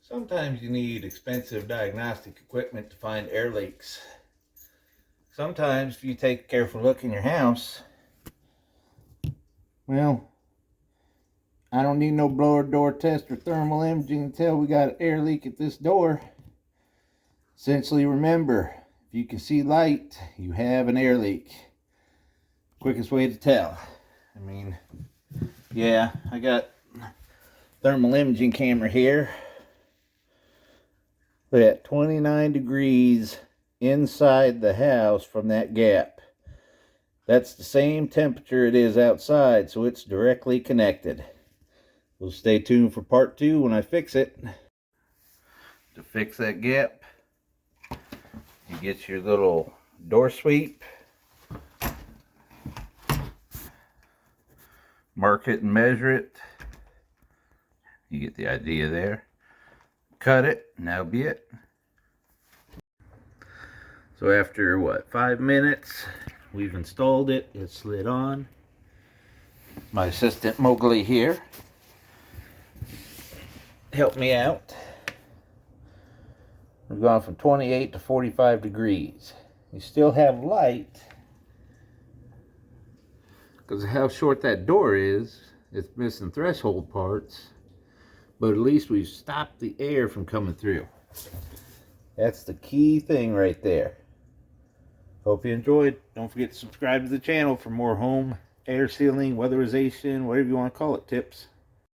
Sometimes you need expensive diagnostic equipment to find air leaks. Sometimes if you take a careful look in your house, well, I don't need no blower door test or thermal imaging to tell we got an air leak at this door. Essentially, remember, if you can see light, you have an air leak. Quickest way to tell. I mean, yeah, I got thermal imaging camera here. Look at 29 degrees inside the house from that gap. That's the same temperature it is outside, so it's directly connected. We'll stay tuned for part 2 when I fix it. To fix that gap, you get your little door sweep, mark it and measure it. You get the idea there. Cut it, and that'll be it. So after, what, 5 minutes, we've installed it. It slid on. My assistant Mowgli here helped me out. We've gone from 28 to 45 degrees. You still have light because of how short that door is. It's missing threshold parts, but at least we've stopped the air from coming through. That's the key thing right there. Hope you enjoyed. Don't forget to subscribe to the channel for more home air sealing, weatherization, whatever you want to call it, tips.